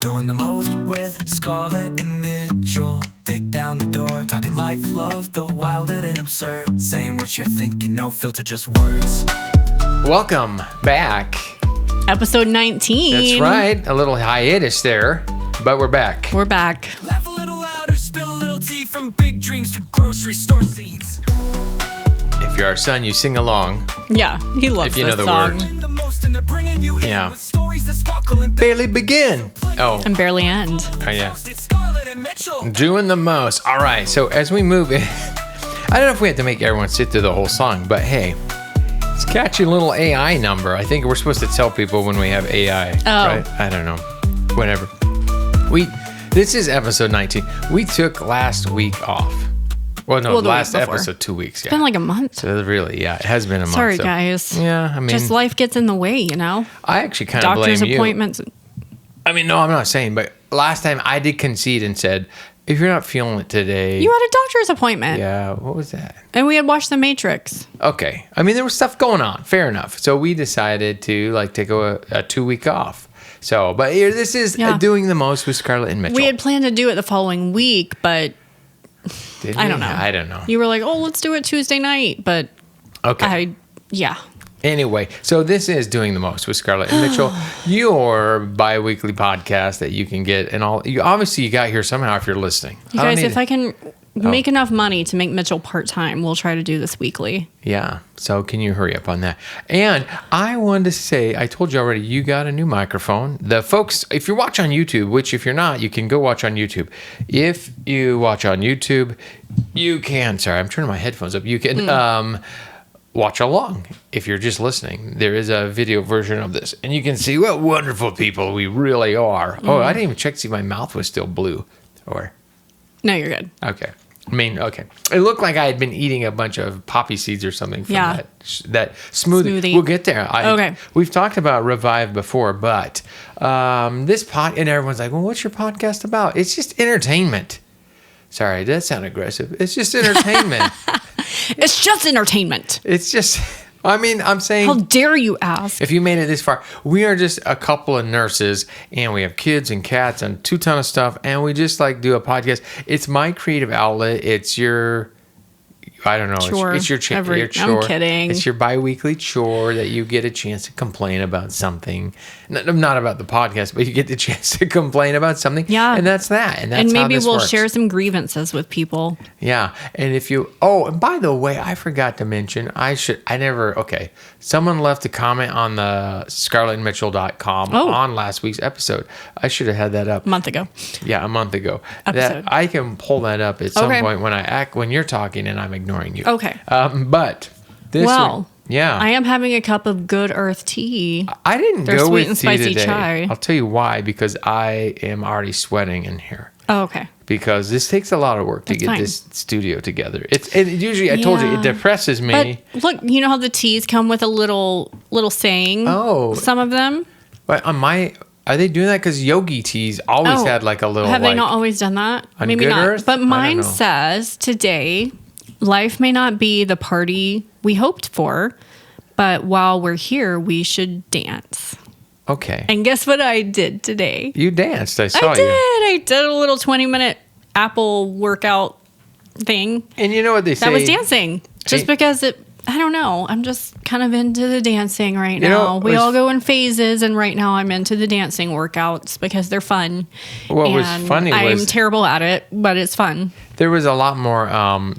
Doing the most with Scarlet and Mitchell. Dig down the door, talking life, love, the wild and absurd. Saying what you're thinking, no filter, just words. Welcome back. Episode 19. That's right. A little hiatus there, but we're back. We're back. Laugh a little louder, spill a little tea, from big dreams to grocery store scenes. If you're our son, you sing along. Yeah, he loves If you know this the song. words. The most and they're bringing you in Yeah. with stories that sparkle and Barely begin. Oh, And barely end. yeah. It's Scarlet and Mitchell. Doing the most. All right. So as we move in, I don't know if we have to make everyone sit through the whole song, but hey, it's a catchy little AI number. I think we're supposed to tell people when we have AI. Oh. Right? I don't know. Whatever. This is episode 19. We took last week off. Well, no, Well, the week last before. episode 2 weeks. It's been like a month. So really, yeah, it has been a month. Sorry, so- guys. Yeah, I mean, Just life gets in the way, you know? I actually kind of blame Doctor's you. appointments. I mean, no, I'm not saying, but last time I did concede and said, if you're not feeling it today, You had a doctor's appointment. yeah, what was that? And we had watched The Matrix. Okay, I mean, there was stuff going on. Fair enough. So we decided to take a 2 week off. So, but here, this is Yeah. doing the most with Scarlet and Mitchell. We had planned to do it the following week, but Did I we? don't know. I don't know. You were like, oh, let's do it Tuesday night. But Okay. yeah. Anyway, so this is Doing the Most with Scarlet and Mitchell, your bi-weekly podcast that you can get, and all. You obviously you got here somehow if you're listening. You guys, if I can make enough money to make Mitchell part-time, we'll try to do this weekly. Yeah. So can you hurry up on that? And I wanted to say, I told you already, you got a new microphone. The folks, if you watch on YouTube, which if you're not, you can go watch on YouTube. If you watch on YouTube, you can. Sorry, I'm turning my headphones up. You can. Watch along. If you're just listening, there is a video version of this, and you can see what wonderful people we really are. Oh, I didn't even check to see if my mouth was still blue. Or, No, you're good. okay. I mean, okay. It looked like I had been eating a bunch of poppy seeds or something from Yeah. that smoothie. We'll get there. Okay. We've talked about Revive before, but this and everyone's like, well, what's your podcast about? It's just entertainment. Sorry, that sounded aggressive. It's just entertainment. It's just entertainment. It's just, I mean, I'm saying. How dare you ask? If you made it this far, we are just a couple of nurses, and we have kids and cats and 2 ton of stuff, and we just do a podcast. It's my creative outlet. It's your, I don't know. Chore. It's your chore. I'm kidding. It's your bi-weekly chore that you get a chance to complain about something. Not about the podcast, but you get the chance to complain about something. Yeah. And that's that. And that's And how maybe this we'll works. share some grievances with people. Yeah. And if you, and by the way, I forgot to mention, someone left a comment on the scarletandmitchell.com on last week's episode. I should have had that up. A month ago. Yeah, a month ago. Episode. That I can pull that up at some Okay. point when you're talking and I'm ignoring you. Okay. But this Well, week, yeah. I am having a cup of good earth tea. I didn't Their go sweet with and tea spicy today. chai. I'll tell you why, because I am already sweating in here. Oh, okay. Because this takes a lot of work to That's get fine. this studio together. Usually I told you it Yeah. depresses me. But look, you know how the teas come with a little saying? Oh. Some of them? But are they doing that? Because yogi teas always had a little. Have they not always done that? On Maybe Good not. Earth? I But don't mine know. says today, life may not be the party we hoped for, but while we're here, we should dance. Okay. And guess what I did today? You danced. I saw I did. you. I did a little 20-minute Apple workout thing. And you know what they say? That was dancing. Just Hey. because I don't know. I'm just kind of into the dancing right You know, now. We all go in phases, and right now I'm into the dancing workouts because they're fun. What was funny I'm was- terrible at it, but it's fun. There was a lot more.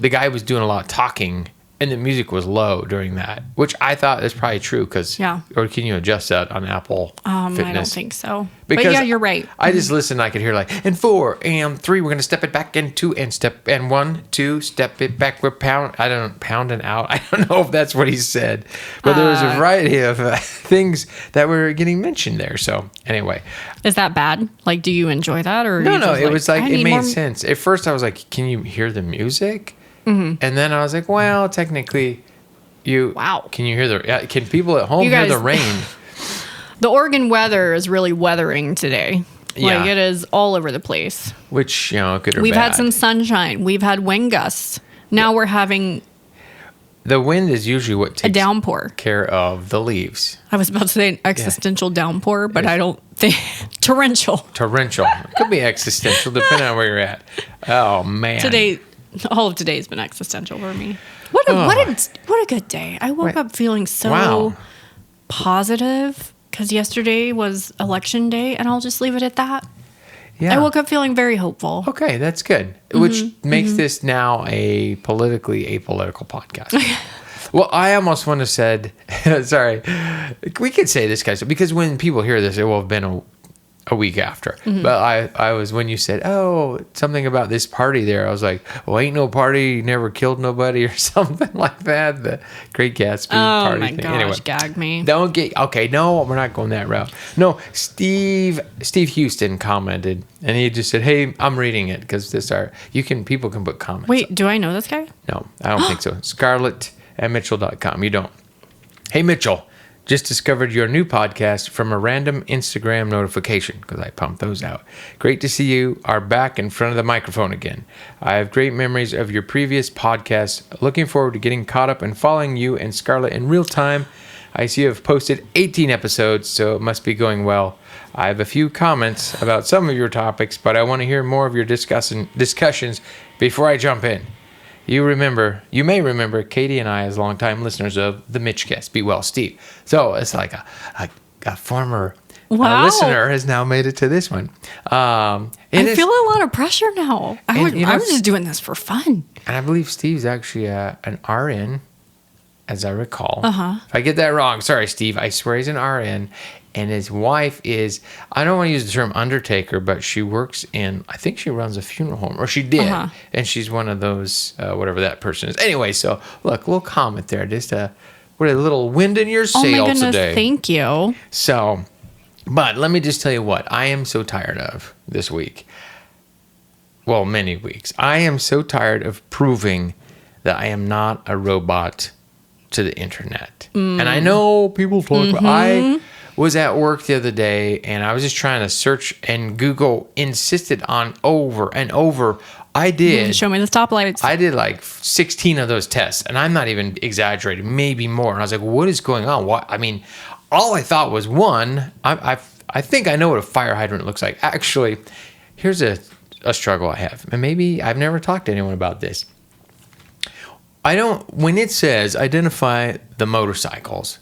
The guy was doing a lot of talking, and the music was low during that, which I thought is probably true. Yeah. Or can you adjust that on Apple Fitness? I don't think so. Because but yeah, you're right. I just listened. I could hear and 4 and 3. We're gonna step it back and 2 and step and 1 2 step it back. We're pounding out. I don't know if that's what he said, but there was a variety of things that were getting mentioned there. So anyway, Is that bad? Like, do you enjoy that, or are no, you no, just it was I it need made more- sense. At first, I was like, "Can you hear the music?" Mm-hmm. And then I was like, "Well, technically, Wow. Can you hear can people at home You hear guys- the rain?" The Oregon weather is really weathering today. Like, Yeah. it is all over the place. Which good or We've bad. had some sunshine. We've had wind gusts. Now we're having The wind is usually what a takes downpour. care of the leaves. I was about to say an existential downpour, but I don't Torrential. Torrential. It could be existential, depending on where you're at. Oh, man. All of today's been existential for me. What a good day. I woke up feeling so positive because yesterday was election day, and I'll just leave it at that. Yeah. I woke up feeling very hopeful. Okay, that's good. Which makes this now a politically apolitical podcast. Well, I almost want to said, sorry, we could say this, guys, because when people hear this, it will have been a week after. But I was, when you said, something about this party there, I was like, well, ain't no party, never killed nobody or something like that. The Great Gatsby party thing. Gosh, Anyway, gag me. No, we're not going that route. No, Steve Houston commented, and he just said, hey, I'm reading it because people can put comments. Wait, do I know this guy? No, I don't think so. Scarlet and Mitchell.com. You don't. Hey, Mitchell. Just discovered your new podcast from a random Instagram notification because I pumped those out. Great to see you are back in front of the microphone again. I have great memories of your previous podcast. Looking forward to getting caught up and following you and Scarlet in real time. I see you have posted 18 episodes, so it must be going well. I have a few comments about some of your topics, but I want to hear more of your discussions before I jump in. You may remember Katie and I as longtime listeners of the Mitchcast. Be well, Steve. So it's like a former listener has now made it to this one. I feel a lot of pressure now. I was just doing this for fun. And I believe Steve's actually an RN, as I recall. If I get that wrong, sorry, Steve. I swear he's an RN. And his wife is, I don't want to use the term undertaker, but she works I think she runs a funeral home, or she did. And she's one of those, whatever that person is. Anyway, so look, a little comment there. Just a little wind in your sails today. Oh my goodness, thank you. So, but let me just tell you what I am so tired of this week. Well, many weeks. I am so tired of proving that I am not a robot to the internet. And I know people talk about, I was at work the other day and I was just trying to search, and Google insisted on over and over. I did. Show me the stoplights. I did like 16 of those tests, and I'm not even exaggerating, maybe more. And I was like, what is going on? What? I mean, all I thought was one, I think I know what a fire hydrant looks like. Actually, here's a struggle I have. And maybe I've never talked to anyone about this. When it says identify the motorcycles,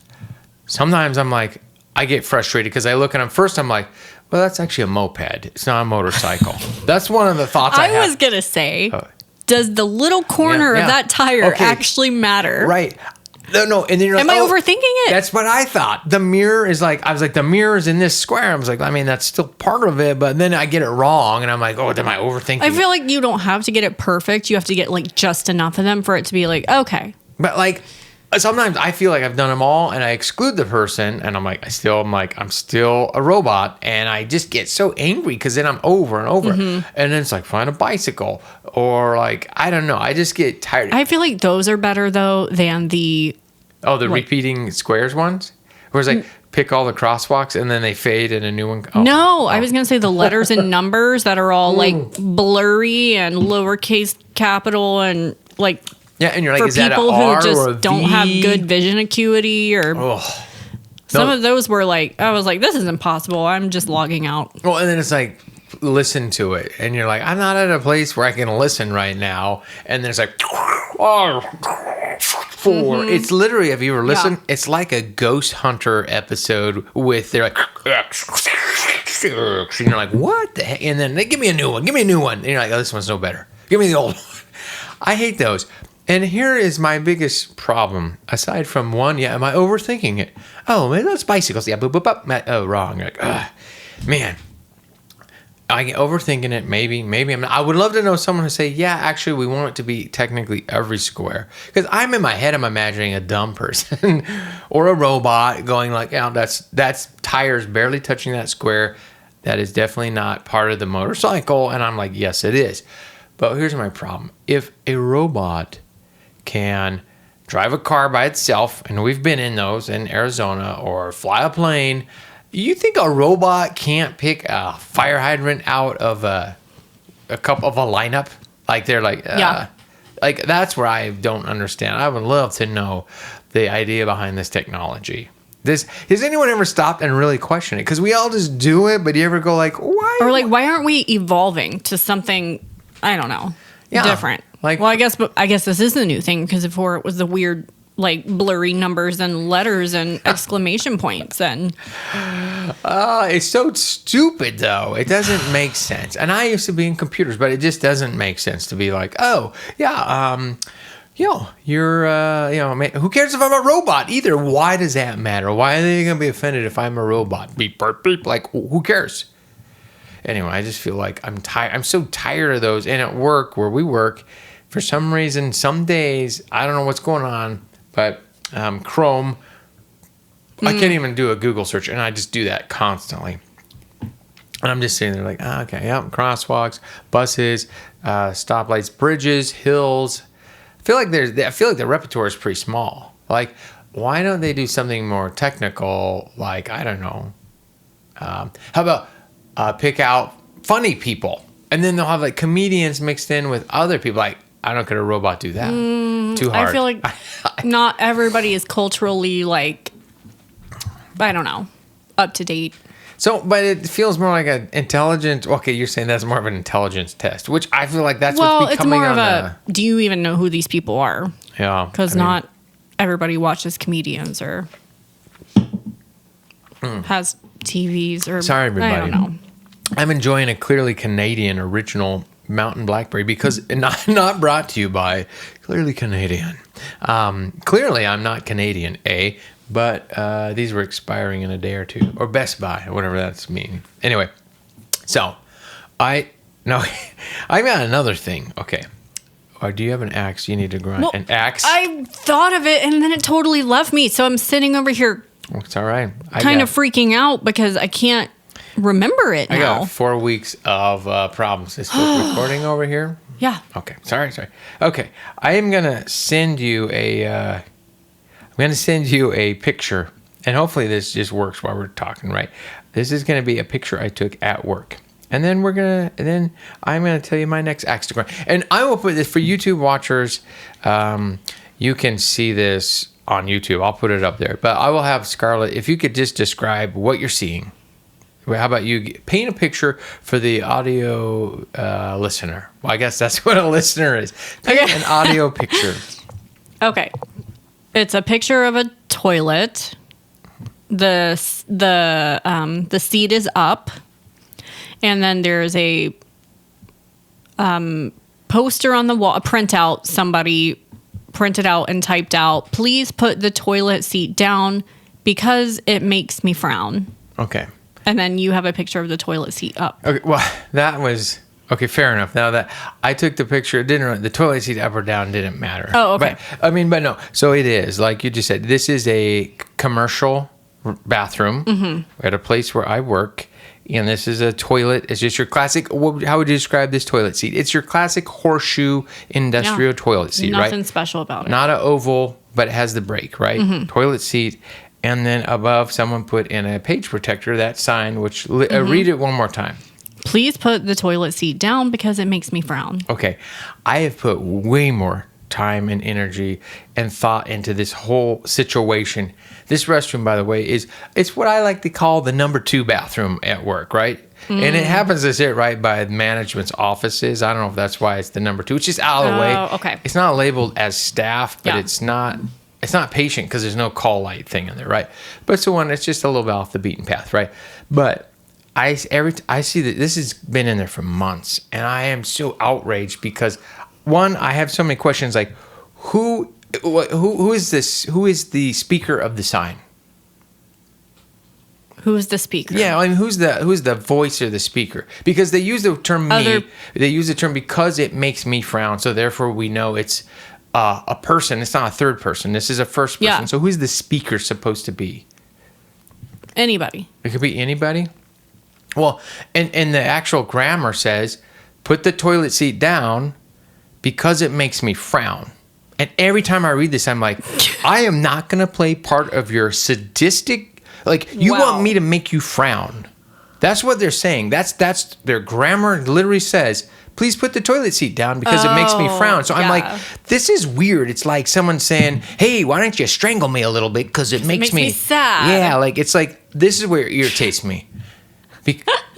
sometimes I'm like, I get frustrated because I look at them first. I'm like, well, that's actually a moped. It's not a motorcycle. That's one of the thoughts I have. I was going to say, does the little corner of that tire actually matter? Right. No. And then you're like, am I overthinking it? That's what I thought. The mirror is like, I was like, the mirror is in this square. I was like, I mean, that's still part of it. But then I get it wrong. And I'm like, oh, am I overthinking I feel like you don't have to get it perfect. You have to get like just enough of them for it to be like, okay. But like, sometimes I feel like I've done them all and I exclude the person and I'm still a robot, and I just get so angry because then I'm over and over. And then it's like, find a bicycle, or like, I don't know. I just get tired. I feel like those are better though than the repeating squares ones, where it's like pick all the crosswalks and then they fade and a new one. I was going to say the letters and numbers that are all like blurry and lowercase capital and like, yeah, and you're like, for is that people an who R just or a don't V? have good vision acuity, or some of those were like, I was like, this is impossible. I'm just logging out. Well, and then it's like, listen to it, and you're like, I'm not at a place where I can listen right now. And then it's like, it's literally, have you ever listened? It's like a Ghost Hunter episode with they're like, and you're like, what the heck? And then they give me a new one, and you're like, oh, this one's no better. Give me the old one. I hate those. And here is my biggest problem. Aside from one, am I overthinking it? Oh, maybe those bicycles. Yeah, boop, boop, boop. Oh, wrong. You're like, man. I get overthinking it. Maybe I'm not. I would love to know someone who say, yeah, actually, we want it to be technically every square. Because I'm in my head, I'm imagining a dumb person or a robot going like, that's tires barely touching that square. That is definitely not part of the motorcycle. And I'm like, yes, it is. But here's my problem. If a robot can drive a car by itself, and we've been in those in Arizona, or fly a plane, you think a robot can't pick a fire hydrant out of a cup of a lineup? Like they're like, like that's where I don't understand. I would love to know the idea behind this technology. Has anyone ever stopped and really questioned it? Because we all just do it, but do you ever go like, why? Or like, why aren't we evolving to something, I don't know, different? Like, well, I guess this is the new thing, because before it was the weird, like, blurry numbers and letters and exclamation points and it's so stupid though. It doesn't make sense. And I used to be in computers, but it just doesn't make sense to be like, oh yeah, you're who cares if I'm a robot either? Why does that matter? Why are they gonna be offended if I'm a robot? Beep beep beep. Like, who cares? Anyway, I just feel like I'm tired. I'm so tired of those. And at work, where we work, for some reason, some days, I don't know what's going on, but Chrome, I can't even do a Google search, and I just do that constantly. And I'm just sitting there like, okay, yeah, crosswalks, buses, stoplights, bridges, hills. I feel like the repertoire is pretty small. Like, why don't they do something more technical? Like, I don't know. How about pick out funny people, and then they'll have like comedians mixed in with other people. Like, I don't, could a robot do that? Too hard. I feel like not everybody is culturally, like, I don't know, up to date. So, but it feels more like an intelligence. Okay, you're saying that's more of an intelligence test, which I feel like that's what's becoming it's more of do you even know who these people are? Yeah. Because not everybody watches comedians or has TVs or... Sorry, everybody. I don't know. I'm enjoying a clearly Canadian original Mountain Blackberry because not brought to you by Clearly Canadian. Clearly, I'm not Canadian, but these were expiring in a day or two, or Best Buy, or whatever that's meaning. Anyway, so I got another thing. Okay. Or do you have an axe you need to grind? Well, an axe? I thought of it and then it totally left me. So I'm sitting over here It's all right. kind of freaking out because I can't remember it now. I got 4 weeks of problems. Is still recording over here? Yeah. Okay. Sorry. Okay. I am gonna send you a picture, and hopefully this just works while we're talking. Right. This is gonna be a picture I took at work, and then I'm gonna tell you my next axe to grind, and I will put this for YouTube watchers. You can see this on YouTube. I'll put it up there, but I will have Scarlet. If you could just describe what you're seeing. How about you paint a picture for the audio listener? Well, I guess that's what a listener is. Paint an audio picture. Okay. It's a picture of a toilet. The seat is up. And then there's a poster on the wall, a printout. Somebody printed out and typed out, "Please put the toilet seat down because it makes me frown." Okay. And then you have a picture of the toilet seat up. Okay, well, that was... Okay, fair enough. Now that I took the picture, the toilet seat up or down didn't matter. Oh, okay. But no. So it is, like you just said, this is a commercial bathroom at a place where I work. And this is a toilet. It's just your classic... How would you describe this toilet seat? It's your classic horseshoe industrial toilet seat, right? Nothing special about it. Not an oval, but it has the break, right? Toilet seat. And then above, someone put in a page protector, that sign, which read it one more time. "Please put the toilet seat down because it makes me frown." Okay. I have put way more time and energy and thought into this whole situation. This restroom, by the way, it's what I like to call the number 2 bathroom at work, right? And it happens to sit right by management's offices. I don't know if that's why it's the number 2. It's just out of the way. Okay. It's not labeled as staff, but it's not patient because there's no call light thing in there, right? But it's the one that's just a little bit off the beaten path, right? But I see that this has been in there for months, and I am so outraged because, one, I have so many questions like, who is this? Who is the speaker of the sign? Who is the speaker? Yeah, I mean, who's the voice or the speaker? Because they use the term me. They use the term because it makes me frown, so therefore we know it's a person. It's not a third person. This is a first person. Yeah. So who's the speaker supposed to be? Anybody. It could be anybody. Well, and the actual grammar says, "Put the toilet seat down because it makes me frown." And every time I read this, I'm like, I am not going to play part of your sadistic. Like, you want me to make you frown. That's what they're saying. That's their grammar literally says, please put the toilet seat down because it makes me frown. So I'm like, this is weird. It's like someone saying, hey, why don't you strangle me a little bit because it makes me sad. Yeah, like it's like, this is where it irritates me.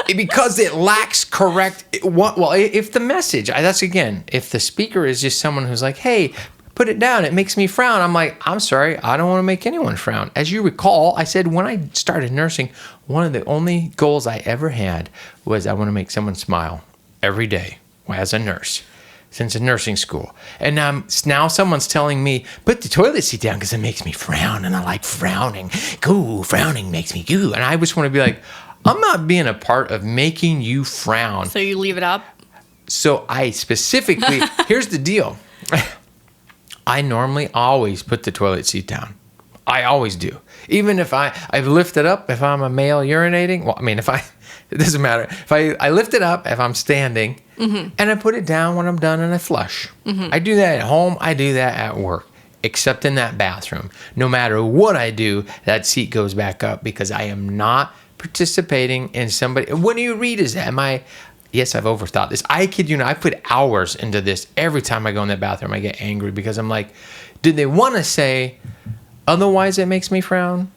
Because it lacks correct, well, if the message, that's again, if the speaker is just someone who's like, hey, put it down, it makes me frown. I'm like, I'm sorry, I don't want to make anyone frown. As you recall, I said when I started nursing, one of the only goals I ever had was I want to make someone smile every day as a nurse since a nursing school. And now someone's telling me, put the toilet seat down because it makes me frown and I like frowning. Ooh, frowning makes me goo. And I just want to be like, I'm not being a part of making you frown. So you leave it up? So I specifically, here's the deal. I normally always put the toilet seat down. I always do. Even if I lift it up, if I'm a male urinating, well, I mean, it doesn't matter. If I lift it up, if I'm standing, and I put it down when I'm done and I flush. I do that at home. I do that at work, except in that bathroom. No matter what I do, that seat goes back up because I am not participating in somebody. What do you read is that? Yes, I've overthought this. I kid you not, I put hours into this. Every time I go in that bathroom, I get angry because I'm like, did they want to say, otherwise it makes me frown?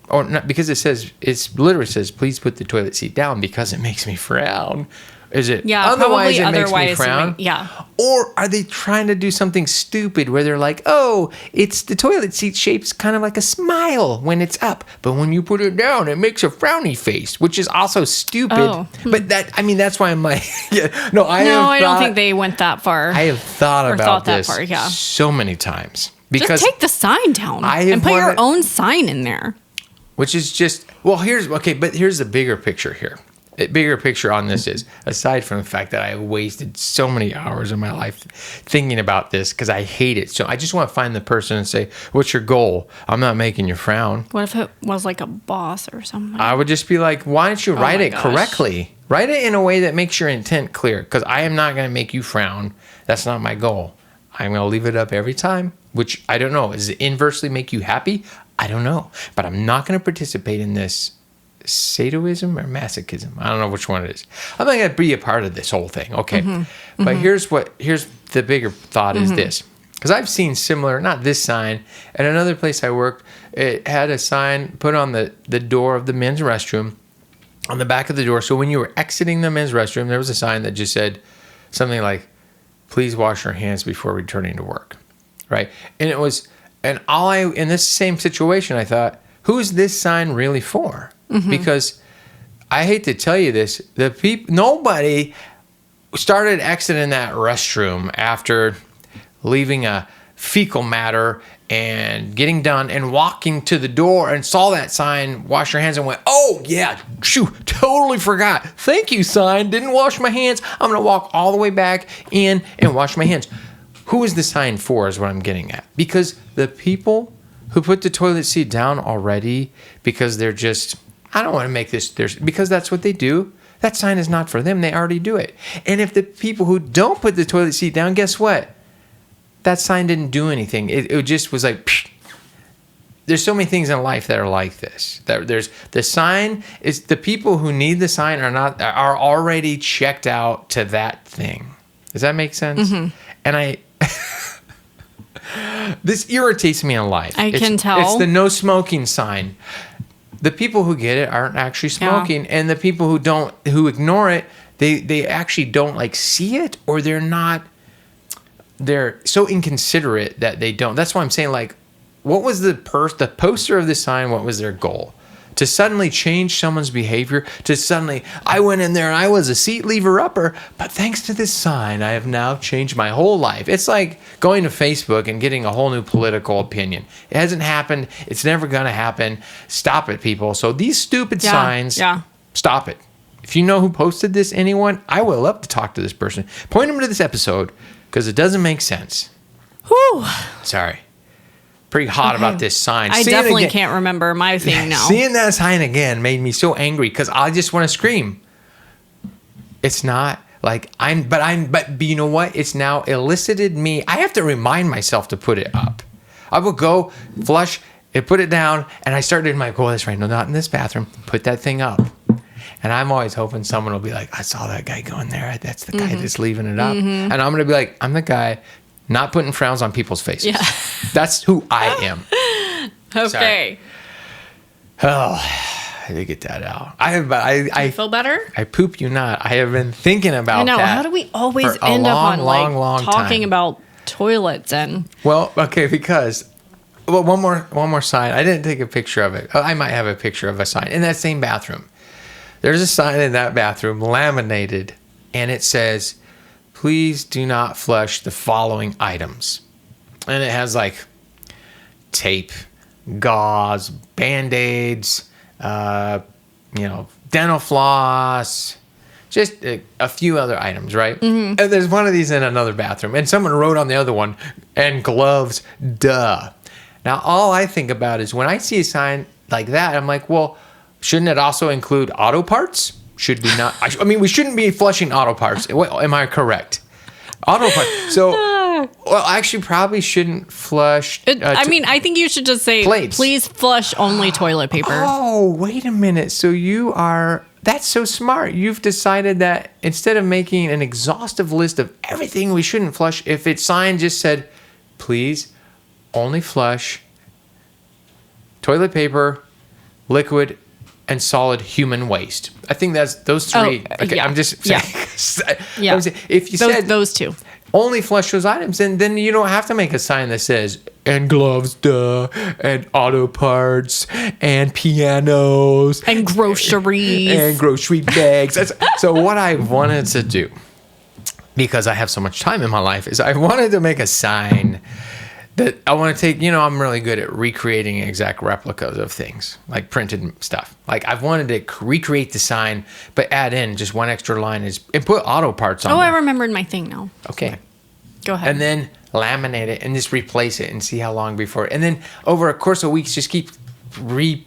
Or not, because it literally says, please put the toilet seat down because it makes me frown. Is it otherwise it makes me frown? Yeah. Or are they trying to do something stupid where they're like, oh, it's the toilet seat shape's kind of like a smile when it's up, but when you put it down, it makes a frowny face, which is also stupid. Oh. But that's why I'm like, I don't think they went that far. I have thought about this that far, so many times. Because just take the sign down and put your own sign in there. Which is just, well, here's the bigger picture here. The bigger picture on this is, aside from the fact that I wasted so many hours of my life thinking about this because I hate it. So I just want to find the person and say, what's your goal? I'm not making you frown. What if it was like a boss or something? I would just be like, why don't you write it correctly? Write it in a way that makes your intent clear, because I am not going to make you frown. That's not my goal. I'm going to leave it up every time, which I don't know. Does it inversely make you happy? I don't know. But I'm not going to participate in this sadism or masochism. I don't know which one it is. I'm not going to be a part of this whole thing. Okay. But here's the bigger thought is this. Because I've seen similar, not this sign, at another place I worked, it had a sign put on the door of the men's restroom, on the back of the door. So when you were exiting the men's restroom, there was a sign that just said something like, please wash your hands before returning to work. Right? And it was, in this same situation, I thought, who's this sign really for? Because I hate to tell you this, nobody started exiting that restroom after leaving a fecal matter and getting done and walking to the door and saw that sign, wash your hands, and went, oh yeah, shoot, totally forgot. Thank you, sign. Didn't wash my hands. I'm going to walk all the way back in and wash my hands. Who is the sign for is what I'm getting at. Because the people who put the toilet seat down already because they're just, I don't want to make this, because that's what they do. That sign is not for them. They already do it. And if the people who don't put the toilet seat down, guess what? That sign didn't do anything. It just was like, psh. There's so many things in life that are like this. There's the sign is, the people who need the sign are already checked out to that thing. Does that make sense? And this irritates me in life. I can tell. It's the no smoking sign. The people who get it aren't actually smoking, and the people who ignore it, they actually don't like see it, or they're so inconsiderate that they don't. That's why I'm saying, like, what was the poster of the sign? What was their goal? To suddenly change someone's behavior? I went in there and I was a seat lever upper, but thanks to this sign, I have now changed my whole life. It's like going to Facebook and getting a whole new political opinion. It hasn't happened. It's never going to happen. Stop it, people. So these stupid signs, stop it. If you know who posted this, anyone, I would love to talk to this person. Point them to this episode because it doesn't make sense. Whew. Sorry. Pretty hot about this sign. I definitely can't remember my thing now. Seeing that sign again made me so angry because I just want to scream. It's not like but you know what? It's now elicited me. I have to remind myself to put it up. I will go flush and put it down, and I started my goal. That's right. No, not in this bathroom. Put that thing up. And I'm always hoping someone will be like, I saw that guy going there. That's the guy that's leaving it up. And I'm going to be like, I'm the guy not putting frowns on people's faces. Yeah. That's who I am. Okay. Oh, I did get that out. I Feel better? I poop you not. I have been thinking about I know. that. How do we always for a end up long, on long talking time. about toilets and Well, okay, because one more sign. I didn't take a picture of it. I might have a picture of a sign in that same bathroom. There's a sign in that bathroom, laminated, and it says, "Please do not flush the following items." And it has like tape, gauze, Band-Aids, dental floss, just a few other items, right? And there's one of these in another bathroom, and someone wrote on the other one, "and gloves, duh." Now, all I think about is when I see a sign like that, I'm like, well, shouldn't it also include auto parts? Should we not? I mean, we shouldn't be flushing auto parts. Am I correct? Auto parts. So, well, actually, probably shouldn't flush. I think you should just say, plates. please flush only toilet paper. Oh, wait a minute. So that's so smart. You've decided that instead of making an exhaustive list of everything we shouldn't flush, if its sign just said, please only flush toilet paper, liquid, and solid human waste. I think that's those three. Okay, yeah. I'm just saying. Yeah. I'm saying, if you said those two. only flush those items, then you don't have to make a sign that says, and gloves, duh, and auto parts, and pianos, And groceries. and grocery bags. So what I wanted to do, because I have so much time in my life, is I wanted to make a sign that I want to take, I'm really good at recreating exact replicas of things, like printed stuff. Like I've wanted to recreate the sign, but add in just one extra line and put auto parts on Oh, there. I remembered my thing now. Okay. Go ahead. And then laminate it and just replace it and see how long before. And then over a course of weeks, just keep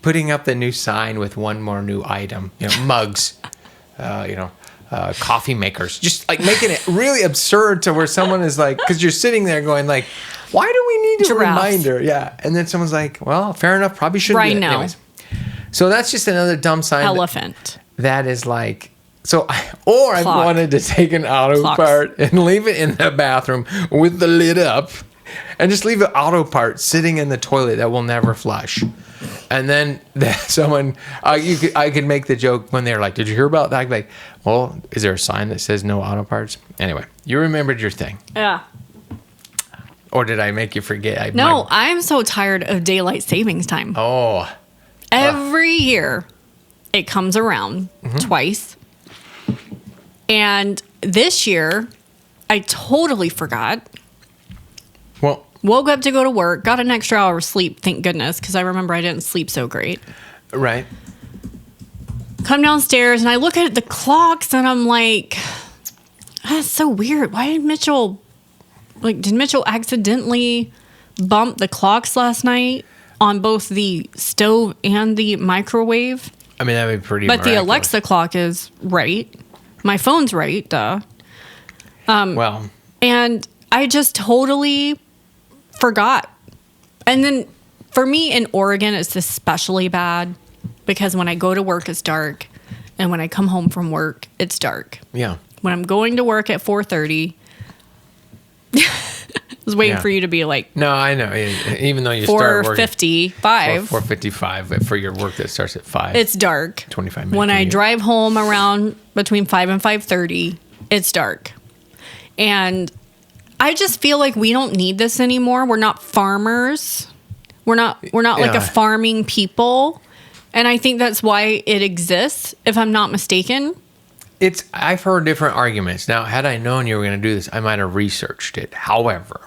putting up the new sign with one more new item. Mugs, coffee makers. Just like making it really absurd to where someone is like, because you're sitting there going like, why do we need a Giraffe. reminder? Yeah. And then someone's like, well, fair enough. Probably shouldn't do Right that. now. Anyways. So that's just another dumb sign. Elephant. That is like, I wanted to take an auto Clocks. part and leave it in the bathroom with the lid up and just leave an auto part sitting in the toilet that will never flush. And then someone, I could make the joke when they're like, did you hear about that? I'd be like, well, is there a sign that says no auto parts? Anyway, you remembered your thing. Yeah. Or did I make you forget? No, I'm so tired of daylight savings time. Oh. Every year, it comes around Mm-hmm. twice. And this year, I totally forgot. Well, Woke up to go to work, got an extra hour of sleep, thank goodness, because I remember I didn't sleep so great. right. Come downstairs and I look at the clocks and I'm like, that's so weird. Why did Mitchell accidentally bump the clocks last night on both the stove and the microwave? I mean, that would be pretty But the miraculous. Alexa clock is right. My phone's right, duh. Well, And I just totally forgot. And then for me in Oregon, it's especially bad because when I go to work, it's dark. And when I come home from work, it's dark. yeah. When I'm going to work at 4:30, I was waiting Yeah. for you to be like No, I know. Even though you start working 4:55. 4:55 for your work that starts at 5. It's dark. 25 minutes When I commute. drive home around between 5 and 5:30, it's dark. And I just feel like we don't need this anymore. We're not farmers. We're not like a Yeah. farming people. And I think that's why it exists, if I'm not mistaken. I've heard different arguments. Now, had I known you were going to do this, I might have researched it. However,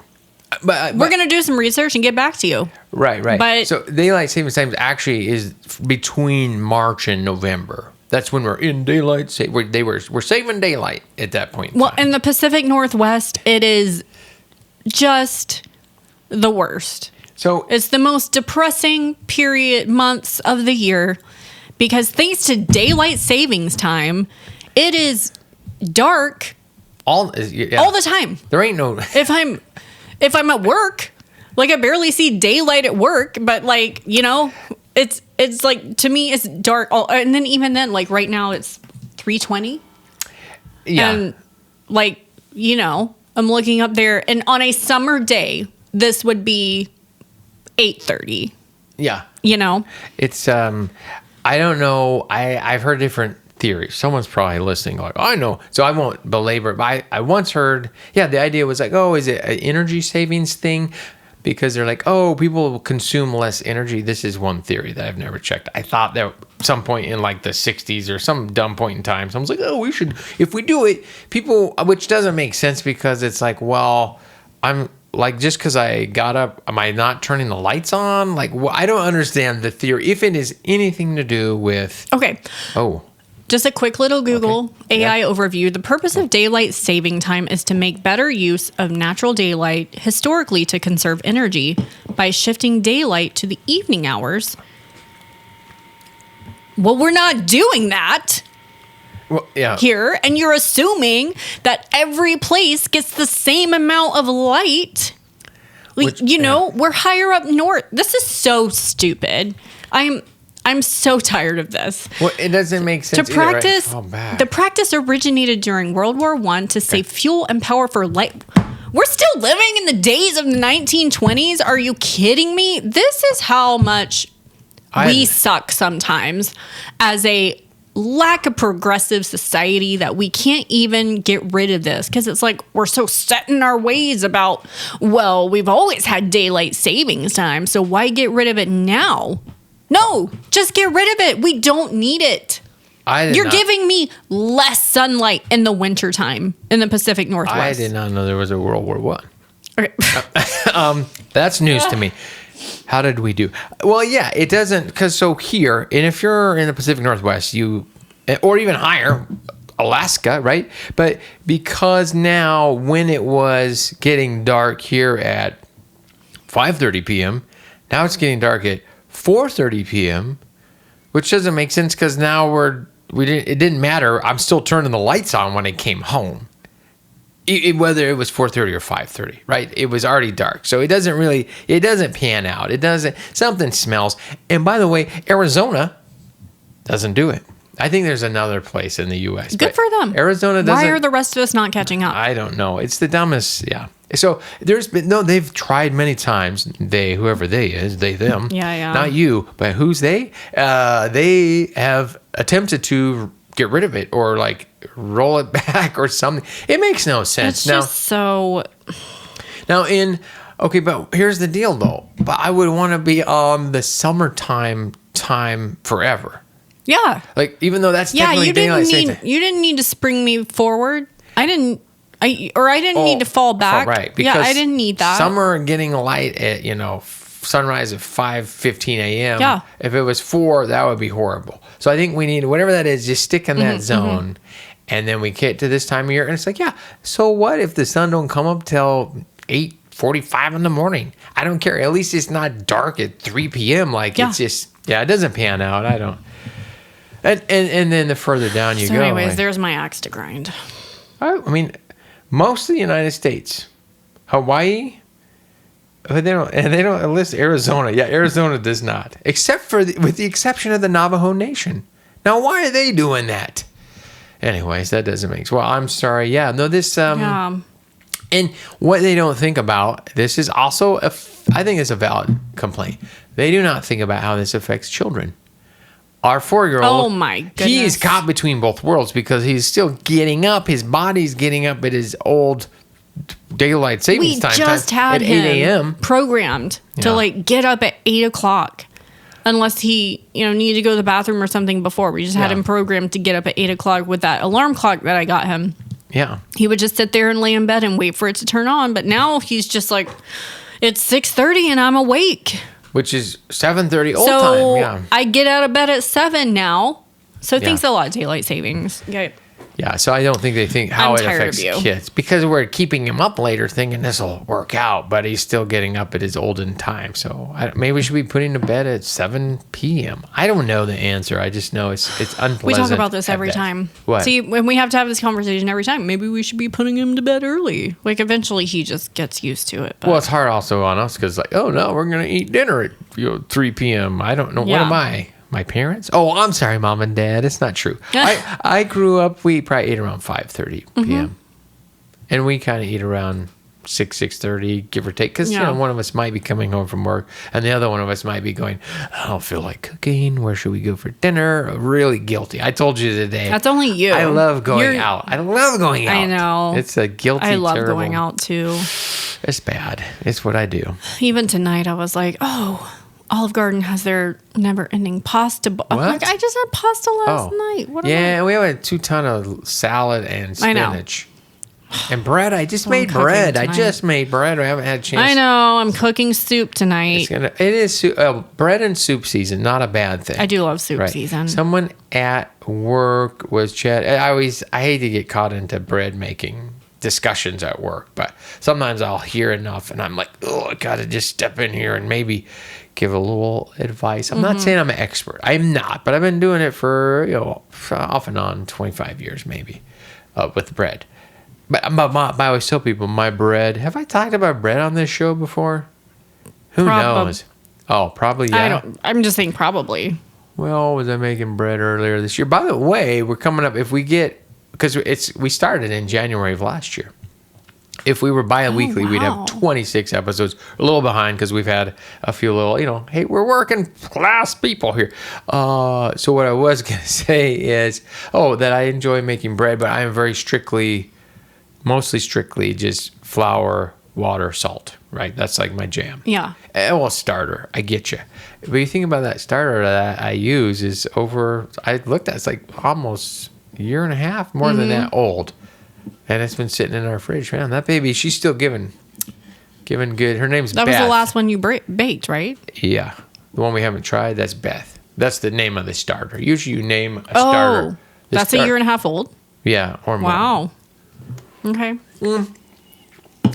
but We're going to do some research and get back to you. right. but- So daylight savings time actually is between March and November. That's when we're in daylight. We're saving daylight at that point. In Well, time. in the Pacific Northwest, it is just the worst. So It's the most depressing months of the year because thanks to daylight savings time, it is dark all the time. There ain't no. If I'm at work, like I barely see daylight at work, but It's like, to me, it's dark. And then even then, like right now it's 3:20. Yeah. And like, I'm looking up there, and on a summer day, this would be 8:30. Yeah. It's I don't know. I've heard different theories. Someone's probably listening like, I know. So I won't belabor it. But I once heard, the idea was like, is it an energy savings thing? Because they're like, people will consume less energy. This is one theory that I've never checked. I thought that some point in like the 60s or some dumb point in time, someone's like, we should, if we do it, people, which doesn't make sense because it's like, well, I'm like, just because I got up, am I not turning the lights on? Like, I don't understand the theory. If it is anything to do with... Okay. Just a quick little Google AI overview. The purpose of daylight saving time is to make better use of natural daylight, historically to conserve energy, by shifting daylight to the evening hours. Well, we're not doing that here, and you're assuming that every place gets the same amount of light. We're higher up north. This is so stupid. I'm so tired of this. Well, it doesn't make sense. To practice, the practice originated during World War I to save fuel and power for light. We're still living in the days of the 1920s. Are you kidding me? This is how much we suck sometimes as a lack of progressive society, that we can't even get rid of this because it's like we're so set in our ways about, we've always had daylight savings time, so why get rid of it now? No, just get rid of it. We don't need it. You're giving me less sunlight in the wintertime in the Pacific Northwest. I did not know there was a World War I. Okay. That's news to me. How did we do? Well, it doesn't, because here, and if you're in the Pacific Northwest, or even higher, Alaska, right? But because now when it was getting dark here at 5:30 p.m., now it's getting dark at 4:30 p.m., which doesn't make sense because now it didn't matter. I'm still turning the lights on when I came home. Whether it was 4:30 or 5:30, right? It was already dark. So it doesn't pan out. Something smells. And by the way, Arizona doesn't do it. I think there's another place in the U.S. Good for them. Arizona doesn't. Why are the rest of us not catching up? I don't know. It's the dumbest. Yeah. So they've tried many times. Whoever they is, them. Yeah. Not you, but who's they? They have attempted to get rid of it or like roll it back or something. It makes no sense. It's just so. Now but here's the deal though. But I would want to be on the summertime time forever. Yeah. Like even though that's technically you didn't need to spring me forward. I didn't need to fall back. Right. Because I didn't need that. Summer getting light at, sunrise at 5:15 a.m. Yeah. If it was 4, that would be horrible. So I think we need, whatever that is, just stick in that zone. And then we get to this time of year and it's like, so what if the sun don't come up till 8:45 in the morning? I don't care. At least it's not dark at 3 p.m. It's just, it doesn't pan out. I don't. And then the further down you go. So anyways, there's my axe to grind. I mean, most of the United States, Hawaii, but they don't list Arizona. Yeah, Arizona does not, except with the exception of the Navajo Nation. Now, why are they doing that? Anyways, that doesn't make sense. Well, I'm sorry. Yeah, no, this and what they don't think about, this is also I think it's a valid complaint. They do not think about how this affects children. Our 4-year-old, oh my goodness, he's caught between both worlds because he's still getting up. His body's getting up at his old daylight savings time. We just had at him 8 a.m. programmed to get up at 8 o'clock, unless he needed to go to the bathroom or something before. We just had him programmed to get up at 8 o'clock with that alarm clock that I got him. Yeah, he would just sit there and lay in bed and wait for it to turn on. But now he's just like, it's 6:30 and I'm awake. Which is 7:30 old time. Yeah, I get out of bed at 7 now. So thanks a lot, daylight savings. Okay. Yeah, so I don't think they think how I'm it tired affects of you. kids because we're keeping him up later thinking this will work out, but he's still getting up at his olden time. So maybe we should be putting to bed at 7 p.m. I don't know the answer. I just know it's unpleasant. We talk about this at every bed. time. What? See, when we have to have this conversation every time, maybe we should be putting him to bed early. Like, eventually he just gets used to it. But Well, it's hard also on us because, like, oh, no, we're going to eat dinner at 3 p.m. I don't know. What Yeah. am I? My parents? Oh, I'm sorry, Mom and Dad. It's not true. I grew up, we probably ate around 5:30 p.m. Mm-hmm. And we kind of eat around 6:30, give or take. Because, Yeah. one of us might be coming home from work and the other one of us might be going, I don't feel like cooking. Where should we go for dinner? Really guilty. I told you today. that's only you. I love going You're- out. I love going out. I know. It's a guilty, I love terrible. going out too. It's bad. It's what I do. Even tonight, I was like, oh, Olive Garden has their never-ending pasta. I'm What? like, I just had pasta last night. What am I? Yeah, we have a 2 ton of salad and I know. spinach. And bread. I just Well, I'm made cooking bread. I tonight. just made bread. I haven't had a chance. I know. I'm cooking soup tonight. It is bread and soup season. Not a bad thing. I do love soup Right. season. Someone at work was chat. I hate to get caught into bread making discussions at work, but sometimes I'll hear enough and I'm like, oh, I gotta just step in here and maybe give a little advice. I'm not saying I'm an expert. I'm not, but I've been doing it for off and on 25 years maybe with bread. But I always tell people my bread. Have I talked about bread on this show before? Who knows? Oh, probably yeah. I'm just saying probably. Well, was I making bread earlier this year? By the way, we're coming up. If we get, because we started in January of last year. If we were bi-weekly, we'd wow. have 26 episodes. A little behind because we've had a few little, hey, we're working class people here. So what I was going to say is, that I enjoy making bread, but I am mostly strictly just flour, water, salt, right? That's like my jam. Yeah. Well, starter, I get you. But you think about that starter that I use is I looked at it's like almost a year and a half, more than that old. And it's been sitting in our fridge. Man, that baby, she's still giving good. Her name's Beth. That was the last one you baked, right? Yeah. The one we haven't tried, that's Beth. That's the name of the starter. Usually you name a starter. That's a year and a half old? Yeah, or more. Wow. Okay.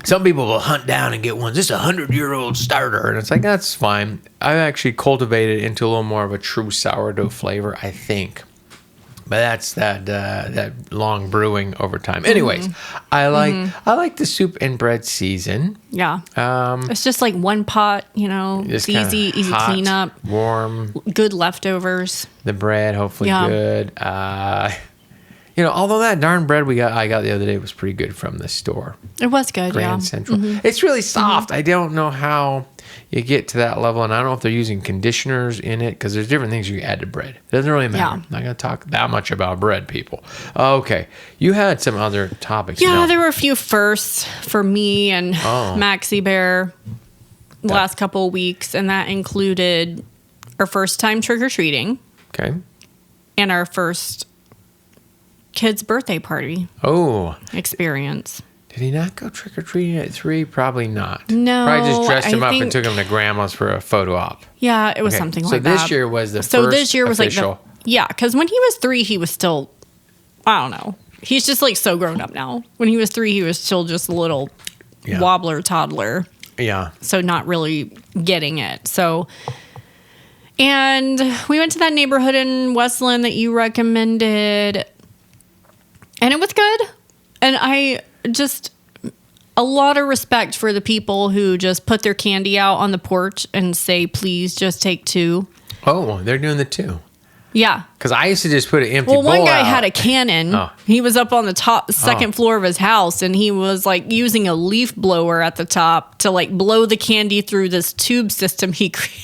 Some people will hunt down and get one. This is a 100-year-old starter. And it's like, that's fine. I've actually cultivated it into a little more of a true sourdough flavor, I think. But that's that long brewing over time. Anyways, I like the soup and bread season. Yeah. It's just like one pot, Just it's easy hot, cleanup, warm. good leftovers. The bread, hopefully Yeah. good. Although that darn bread I got the other day was pretty good from the store. It was good, Grand yeah. Central. It's really soft. I don't know how you get to that level, and I don't know if they're using conditioners in it because there's different things you add to bread. It doesn't really matter. Yeah. I'm not going to talk that much about bread, people. Okay. You had some other topics. Yeah, No. there were a few firsts for me and Maxie Bear the last couple of weeks, and that included our first time trick-or-treating Okay. and our first kid's birthday party Oh, experience. did he not go trick-or-treating at 3? Probably not. No, Probably just dressed him I up and think- took him to grandma's for a photo op. Yeah, it was Okay, something so like that. this year was the So first this year was official. like yeah, because when he was 3, he was still, I don't know. He's just like so grown up now. When he was 3, he was still just a little Yeah. wobbler toddler. Yeah. So not really getting it. So, and we went to that neighborhood in Westland that you recommended, and it was good. And I just, a lot of respect for the people who just put their candy out on the porch and say, please just take 2. Oh, they're doing the 2. Yeah. Because I used to just put an empty bowl Well, one guy out. had a cannon. Oh. He was up on the second floor of his house, and he was like using a leaf blower at the top to like blow the candy through this tube system he created.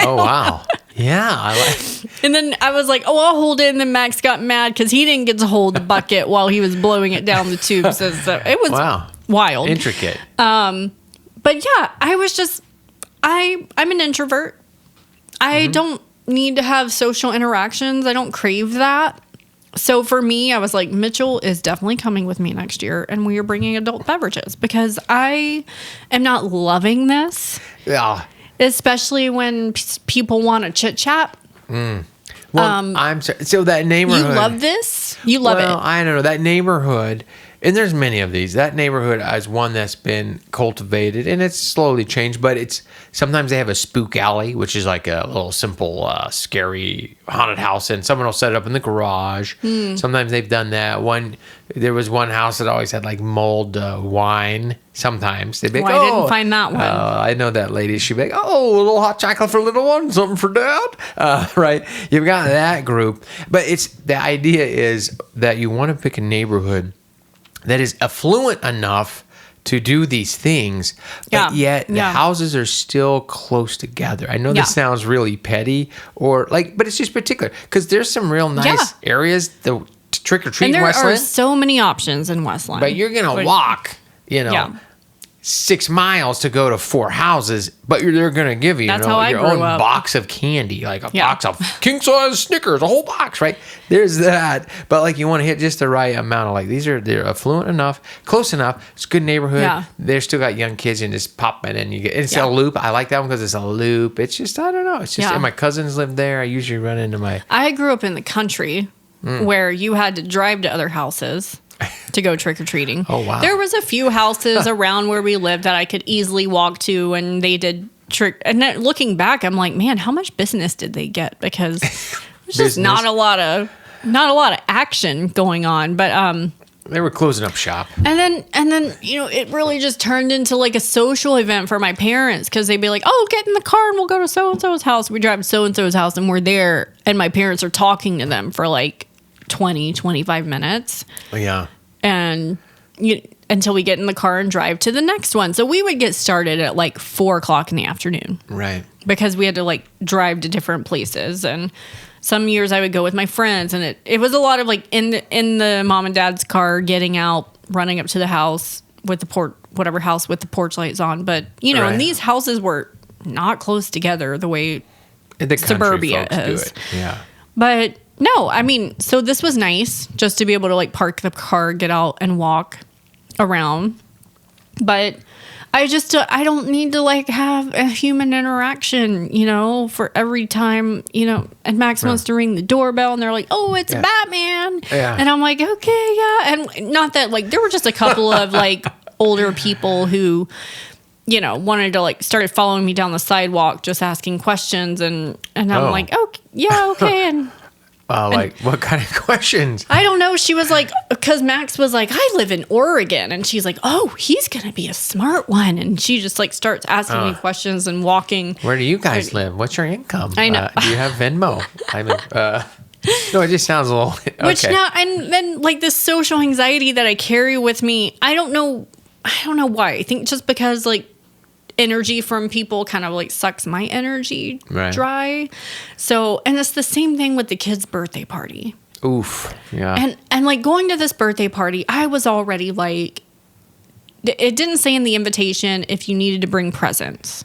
Oh, wow. Yeah. I like. And then I was like, oh, I'll hold it. And then Max got mad because he didn't get to hold the bucket while he was blowing it down the tube. So it was Wow. wild. Intricate. But yeah, I was just, I'm an introvert. I don't need to have social interactions. I don't crave that. So for me, I was like, Mitchell is definitely coming with me next year, and we are bringing adult beverages because I am not loving this. Yeah. Especially when people want to chit chat. Well, Well, I'm sorry. So that neighborhood. You love this? You love Well, it. I don't know. That neighborhood, and there's many of these. That neighborhood is one that's been cultivated, and it's slowly changed. But it's sometimes they have a spook alley, which is like a little simple, scary haunted house, and someone will set it up in the garage. Sometimes they've done that. There was one house that always had like mulled wine. Sometimes they'd be like, I didn't find that one. I know that lady. She'd be like, oh, a little hot chocolate for little one, something for dad. Right? You've got that group. But the idea is that you want to pick a neighborhood that is affluent enough to do these things, but yet the houses are still close together. I know this sounds really petty but it's just particular because there's some real nice areas, the trick or treat And in there Westland. are so many options in Westland. But you're going to walk, 6 miles to go to 4 houses, but they're going to give you, That's how I your grew own up. box of candy, like a box of king-size Snickers, a whole box, right? There's that. But like you want to hit just the right amount of they're affluent enough, close enough. It's a good neighborhood. Yeah. They're still got young kids and just pop it in. It's a loop. I like that one because it's a loop. It's just, I don't know. It's just, and my cousins live there. I usually run into I grew up in the country where you had to drive to other houses to go trick-or-treating. Oh, wow. There was a few houses around where we lived that I could easily walk to, and they did trick. And then looking back, I'm like, man, how much business did they get? Because there's just not a lot of action going on. But they were closing up shop. and then it really just turned into like a social event for my parents because they'd be like, oh, get in the car and we'll go to so-and-so's house. We drive to so-and-so's house and we're there, and my parents are talking to them for like 25 minutes. Yeah. And until we get in the car and drive to the next one. So we would get started at like 4:00 in the afternoon. Right. Because we had to like drive to different places. And some years I would go with my friends, and it was a lot of like in the mom and dad's car, getting out, running up to the house with the whatever house with the porch lights on. But Right. and these houses were not close together the way The suburbia country folks is. do it. Yeah. But no, I mean, so this was nice just to be able to like park the car, get out and walk around. But I don't need to like have a human interaction, for every time, and Max wants to ring the doorbell and they're like, oh, it's Batman. Yeah. And I'm like, okay, yeah. And not that like, there were just a couple of like older people who, wanted to like started following me down the sidewalk, just asking questions. And I'm like, oh, yeah, okay. And what kind of questions? I don't know. She was like, because Max was like, I live in Oregon. And she's like, oh, he's going to be a smart one. And she just like starts asking me questions and walking. Where do you guys live? What's your income? I know. Do you have Venmo? No, it just sounds a little. Okay. Which now, and then like this social anxiety that I carry with me, I don't know why. I think just because like energy from people kind of like sucks my energy dry. So, and it's the same thing with the kid's birthday party. Oof. Yeah. And like going to this birthday party, I was already like, it didn't say in the invitation if you needed to bring presents.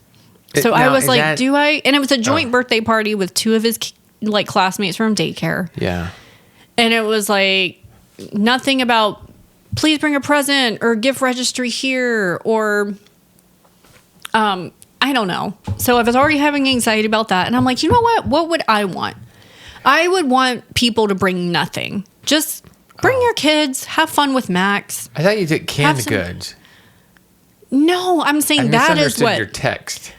So I was like, do I? And it was a joint birthday party with 2 of his like classmates from daycare. Yeah. And it was like nothing about please bring a present or gift registry here or I don't know. So I was already having anxiety about that. And I'm like, you know what? What would I want? I would want people to bring nothing. Just bring your kids, have fun with Max. I thought you took canned goods. No, I'm saying that is what your text.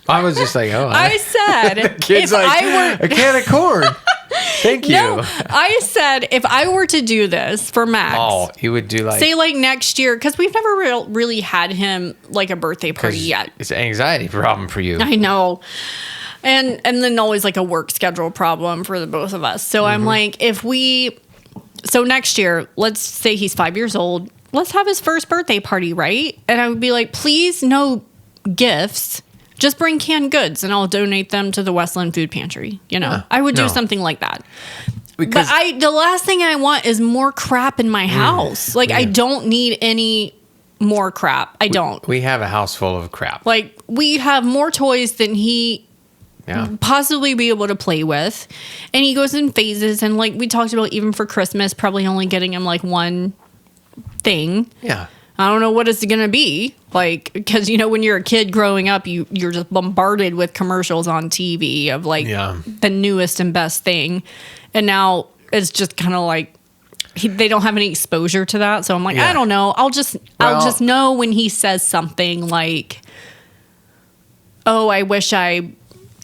I was just like, oh. I said, kids if like, I were, I can't accord. Thank you. No, I said if I were to do this for Max, you would do like say like next year because we've never really had him like a birthday party yet. It's an anxiety problem for you. I know, and then always like a work schedule problem for the both of us. So I'm like, so next year, let's say he's 5 years old. Let's have his first birthday party, right? And I would be like, please, no gifts. Just bring canned goods and I'll donate them to the Westland Food Pantry. I would do something like that. Because the last thing I want is more crap in my house. Like, I don't need any more crap. I don't. We have a house full of crap. Like, we have more toys than he possibly be able to play with. And he goes in phases. And like we talked about, even for Christmas, probably only getting him like one thing. Yeah. I don't know what it's going to be. Like, because, when you're a kid growing up, you're just bombarded with commercials on TV of like the newest and best thing. And now it's just kind of like, they don't have any exposure to that. So I'm like, I don't know. I'll just know when he says something like, oh, I wish I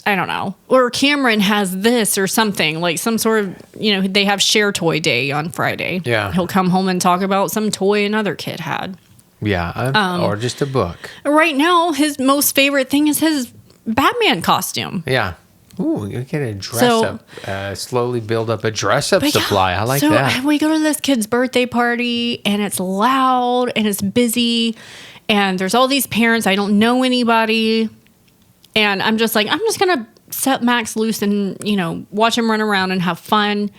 don't know. Or Cameron has this or something, like some sort of, they have share toy day on Friday. Yeah. He'll come home and talk about some toy another kid had. Yeah. Or just a book. Right now, his most favorite thing is his Batman costume. Yeah. Ooh, you get a dress up, slowly build up a dress up supply. I like that. So we go to this kid's birthday party and it's loud and it's busy and there's all these parents. I don't know anybody. And I'm just like, I'm just going to set Max loose and, watch him run around and have fun.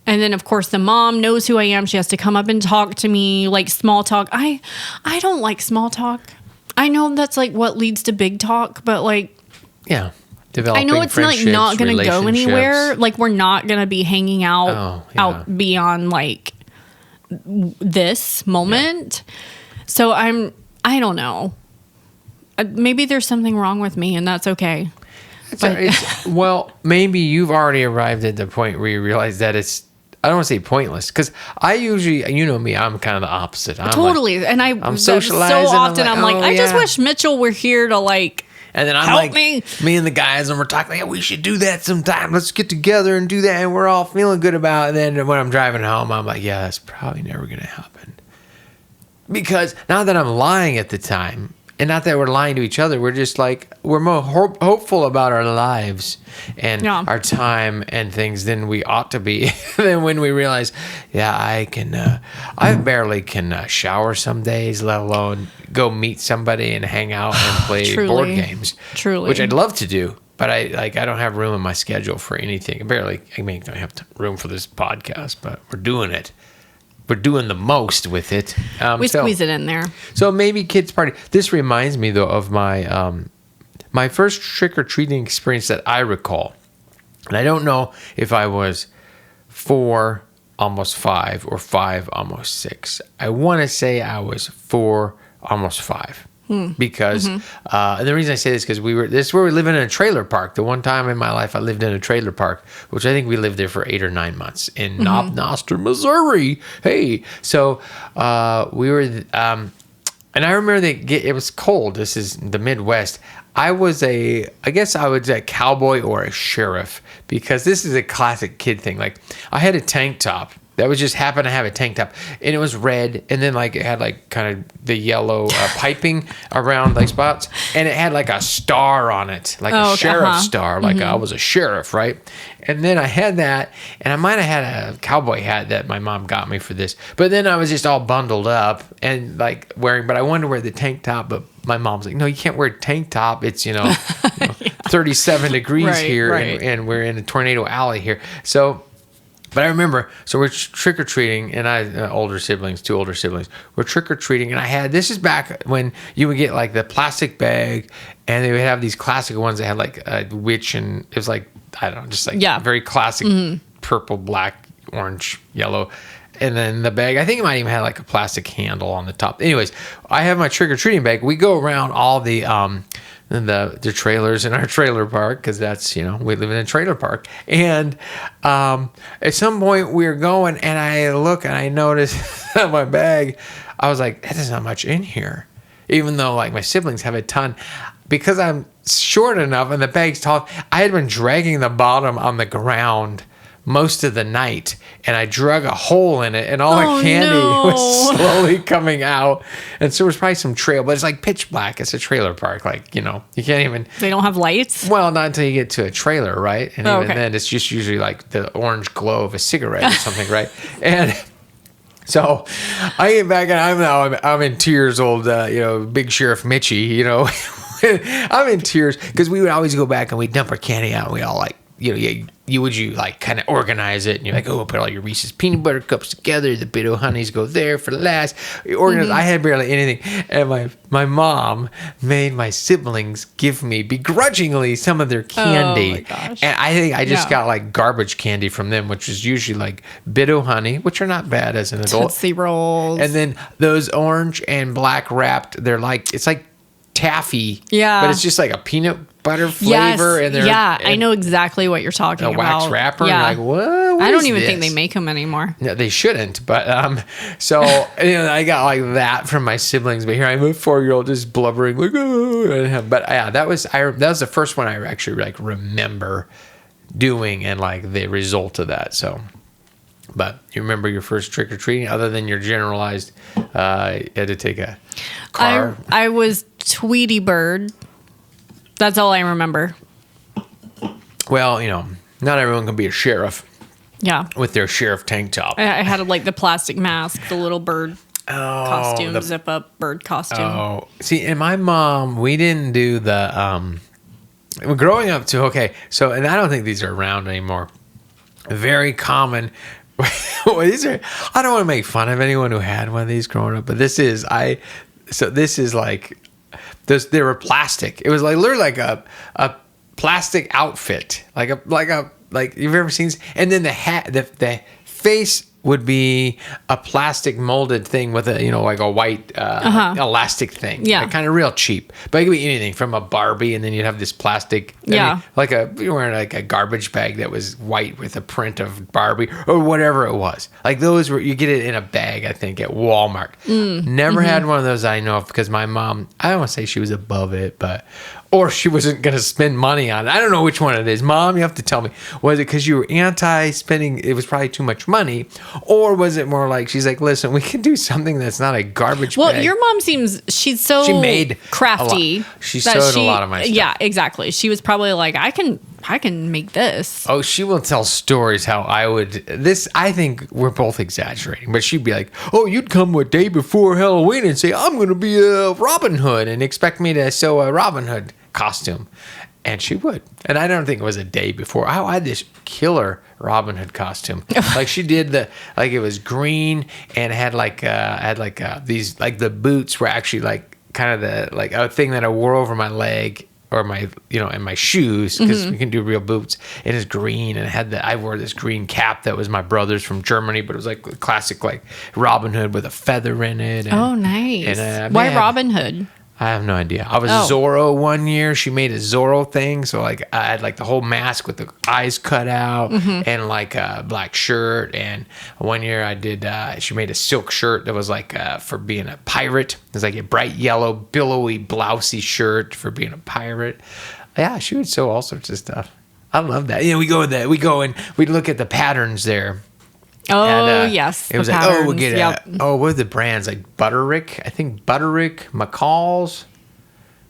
And then, of course, the mom knows who I am. She has to come up and talk to me, like small talk. I don't like small talk. I know that's like what leads to big talk, but like... Yeah. Developing I know it's like not going to go anywhere. Like we're not going to be hanging out beyond like this moment. Yeah. So I don't know. Maybe there's something wrong with me and that's okay. Well, maybe you've already arrived at the point where you realize that it's, I don't want to say pointless, because I usually, me, I'm kind of the opposite. Totally. And I'm socializing. So often I'm like, I just wish Mitchell were here to like, and then I'm help like, me and the guys, and we're talking, we should do that sometime. Let's get together and do that. And we're all feeling good about it. And then when I'm driving home, I'm like, that's probably never going to happen. Because not that I'm lying at the time, and not that we're lying to each other, we're just like, we're more hopeful about our lives and our time and things than we ought to be. Then when we realize, I barely can shower some days, let alone go meet somebody and hang out and play board games. Truly. Which I'd love to do, but I don't have room in my schedule for anything. I don't have room for this podcast, but we're doing it. We're doing the most with it. We squeeze it in there. So maybe kids party. This reminds me though of my my first trick or treating experience that I recall, and I don't know if I was 4, almost 5, or 5, almost 6. I want to say I was 4, almost 5. Because and the reason I say this is because this is where we live in a trailer park. The one time in my life I lived in a trailer park, which I think we lived there for 8 or 9 months in Knob Noster, Missouri. Hey, so we were, and I remember it was cold. This is the Midwest. I guess I was a cowboy or a sheriff, because this is a classic kid thing. Like I had a tank top. That was just happened to have a tank top, and it was red, and then like it had like kind of the yellow piping around like spots, and it had like a star on it, like a sheriff star, like I was a sheriff, right? And then I had that, and I might have had a cowboy hat that my mom got me for this, but then I was just all bundled up and like wearing, but I wanted to wear the tank top, but my mom's like, no, you can't wear a tank top. It's 37 degrees here, and we're in a tornado alley here, so. But I remember, so we're trick-or-treating, and I, 2 older siblings, we're trick-or-treating, and this is back when you would get like the plastic bag, and they would have these classic ones that had like a witch, and it was like, I don't know, just like very classic purple, black, orange, yellow. And then the bag, I think it might even have like a plastic handle on the top. Anyways, I have my trick-or-treating bag. We go around all the trailers in our trailer park, because that's, we live in a trailer park. And at some point we were going, and I look and I notice that my bag, I was like, there's not much in here. Even though like my siblings have a ton, because I'm short enough and the bag's tall, I had been dragging the bottom on the ground most of the night, and I drug a hole in it, and all the candy was slowly coming out, and so there was probably some trail, but it's like pitch black. It's a trailer park, like you can't even. They don't have lights. Well, not until you get to a trailer, right? And even then, it's just usually like the orange glow of a cigarette or something, right? And so I get back, and I'm in tears, old Big Sheriff Mitchie, I'm in tears, because we would always go back and we'd dump our candy out, and we all like. you like kind of organize it, and you're like, oh, put all your Reese's peanut butter cups together, the bit of honeys go there for last. You organize. I had barely anything, and my mom made my siblings give me begrudgingly some of their candy. Oh my gosh. And I think I just got like garbage candy from them, which is usually like bit of honey, which are not bad as an adult. Tootsie Rolls. And then those orange and black wrapped, it's like taffy. Yeah. But it's just like a peanut butter flavor. Yes. And they're I know exactly what you're talking a about. wax wrapper. Yeah. And you're like, what I don't is even this? think they make them anymore. No, they shouldn't. But so I got like that from my siblings. But here I'm a 4-year-old just blubbering like, oh. But yeah, that was the first one I actually like remember doing, and like the result of that. So, but you remember your first trick or treating, other than your generalized, you had to take a car. I was Tweety Bird. That's all I remember. Well, not everyone can be a sheriff. Yeah. With their sheriff tank top. I had like the plastic mask, the little bird costume, zip up bird costume. Oh, see, and my mom, we didn't do the growing up too. Okay, so and I don't think these are around anymore. Very common. These are. I don't want to make fun of anyone who had one of these growing up, but this is like those. They were plastic. It was like literally like a plastic outfit, like you've ever seen. And then the hat, the face would be a plastic molded thing with a like a white elastic thing. Yeah, like kind of real cheap. But it could be anything from a Barbie, and then you'd have this plastic. Like you're wearing like a garbage bag that was white with a print of Barbie or whatever it was. Like those were, you get it in a bag, I think, at Walmart. Never had one of those I know of, because my mom, I don't want to say she was above it, or she wasn't going to spend money on it. I don't know which one it is. Mom, you have to tell me. Was it because you were anti-spending, it was probably too much money? Or was it more like, she's like, listen, we can do something that's not a garbage bag. Well, your mom she made crafty. She sewed a lot of my stuff. Yeah, exactly. She was probably like, I can make this. Oh, she will tell stories how I think we're both exaggerating, but she'd be like, oh, you'd come a day before Halloween and say, I'm going to be a Robin Hood, and expect me to sew a Robin Hood costume. And she would. And I don't think it was a day before. I had this killer Robin Hood costume. Like she did it was green, and it had these, like the boots were actually like kind of a thing that I wore over my leg, or my, and my shoes, because we can do real boots. It is green, and I wore this green cap that was my brother's from Germany, but it was like classic, like Robin Hood with a feather in it. And, oh, nice. And, why Robin Hood? I have no idea. I was Zorro one year. She made a Zorro thing. So like I had like the whole mask with the eyes cut out, and like a black shirt. And one year I did, she made a silk shirt that was like for being a pirate. It was like a bright yellow, billowy, blousey shirt for being a pirate. Yeah, she would sew all sorts of stuff. I love that. We go and we look at the patterns there. Oh, and, yes. It was like, we'll get what are the brands? Like Butterick? I think Butterick, McCall's.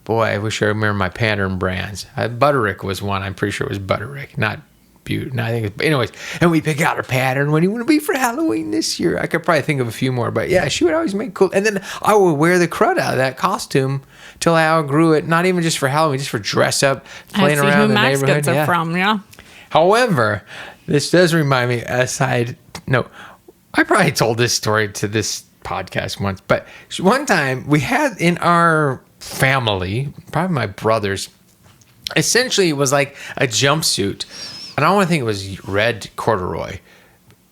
Boy, I wish I remember my pattern brands. Butterick was one. I'm pretty sure it was Butterick, not Butte. No, I think anyways. And we pick out our pattern. What do you want to be for Halloween this year? I could probably think of a few more, but yeah, she would always make cool. And then I would wear the crud out of that costume till I outgrew it. Not even just for Halloween, just for dress up, playing around the Max neighborhood. Gets it from, yeah. However, this does remind me, no, I probably told this story to this podcast once, but one time we had in our family, probably my brothers, essentially it was like a jumpsuit, and I don't want to think it was red corduroy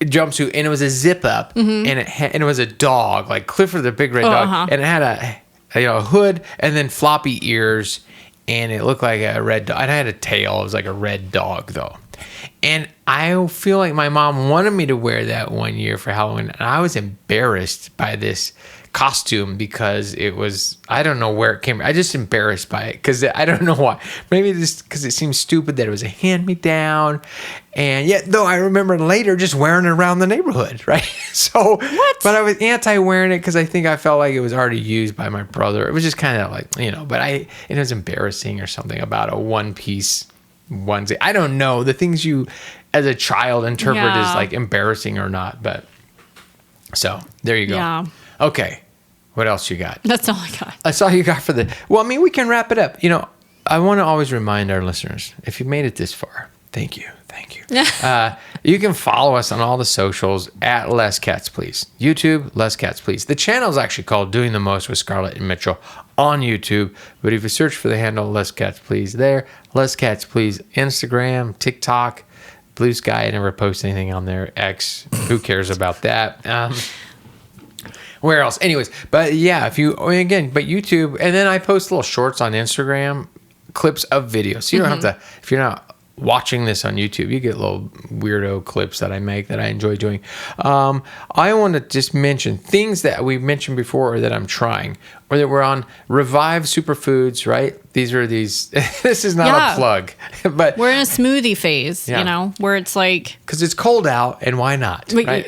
jumpsuit, and it was a zip up, and it was a dog, like Clifford the big red dog, and it had a hood and then floppy ears, and it looked like a red dog. And I had a tail. It was like a red dog though. And I feel like my mom wanted me to wear that one year for Halloween, and I was embarrassed by this costume because it was, I don't know where it came from. I just embarrassed by it because I don't know why. Maybe just because it seems stupid that it was a hand-me-down. And yet, though, I remember later just wearing it around the neighborhood, right? So, but I was anti-wearing it because I think I felt like it was already used by my brother. It was just kind of like, but it was embarrassing or something about a one-piece onesie. I don't know. The things you, as a child, interpret as like embarrassing or not. But so there you go. Yeah. Okay. What else you got? That's all I got. That's all you got for well, I mean, we can wrap it up. I want to always remind our listeners, if you made it this far, thank you. Thank you. You can follow us on all the socials at Less Cats Please. YouTube, Less Cats Please. The channel is actually called Doing the Most with Scarlet and Mitchell on YouTube. But if you search for the handle Less Cats Please there, Less Cats Please, Instagram, TikTok, Blue Sky. I never post anything on there. X, who cares about that? Where else? Anyways, but yeah, but YouTube, and then I post little shorts on Instagram, clips of videos. So you don't have to, if you're not watching this on YouTube, you get little weirdo clips that I make that I enjoy doing. I want to just mention things that we've mentioned before or that I'm trying, or that we're on Revive Superfoods, right? These are this is not a plug, but we're in a smoothie phase, where it's like, because it's cold out and why not, right?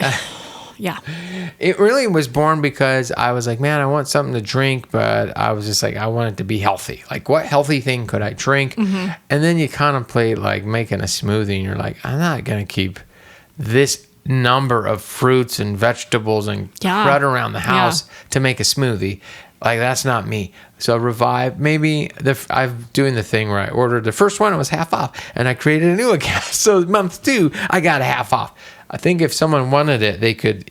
Yeah. It really was born because I was like, man, I want something to drink, but I was just like, I want it to be healthy. Like, what healthy thing could I drink? And then you contemplate like making a smoothie, and you're like, I'm not going to keep this number of fruits and vegetables and crud around the house to make a smoothie. Like, that's not me. So Revive, maybe I'm doing the thing where I ordered the first one, it was half off, and I created a new account. So month 2, I got a half off. I think if someone wanted it, they could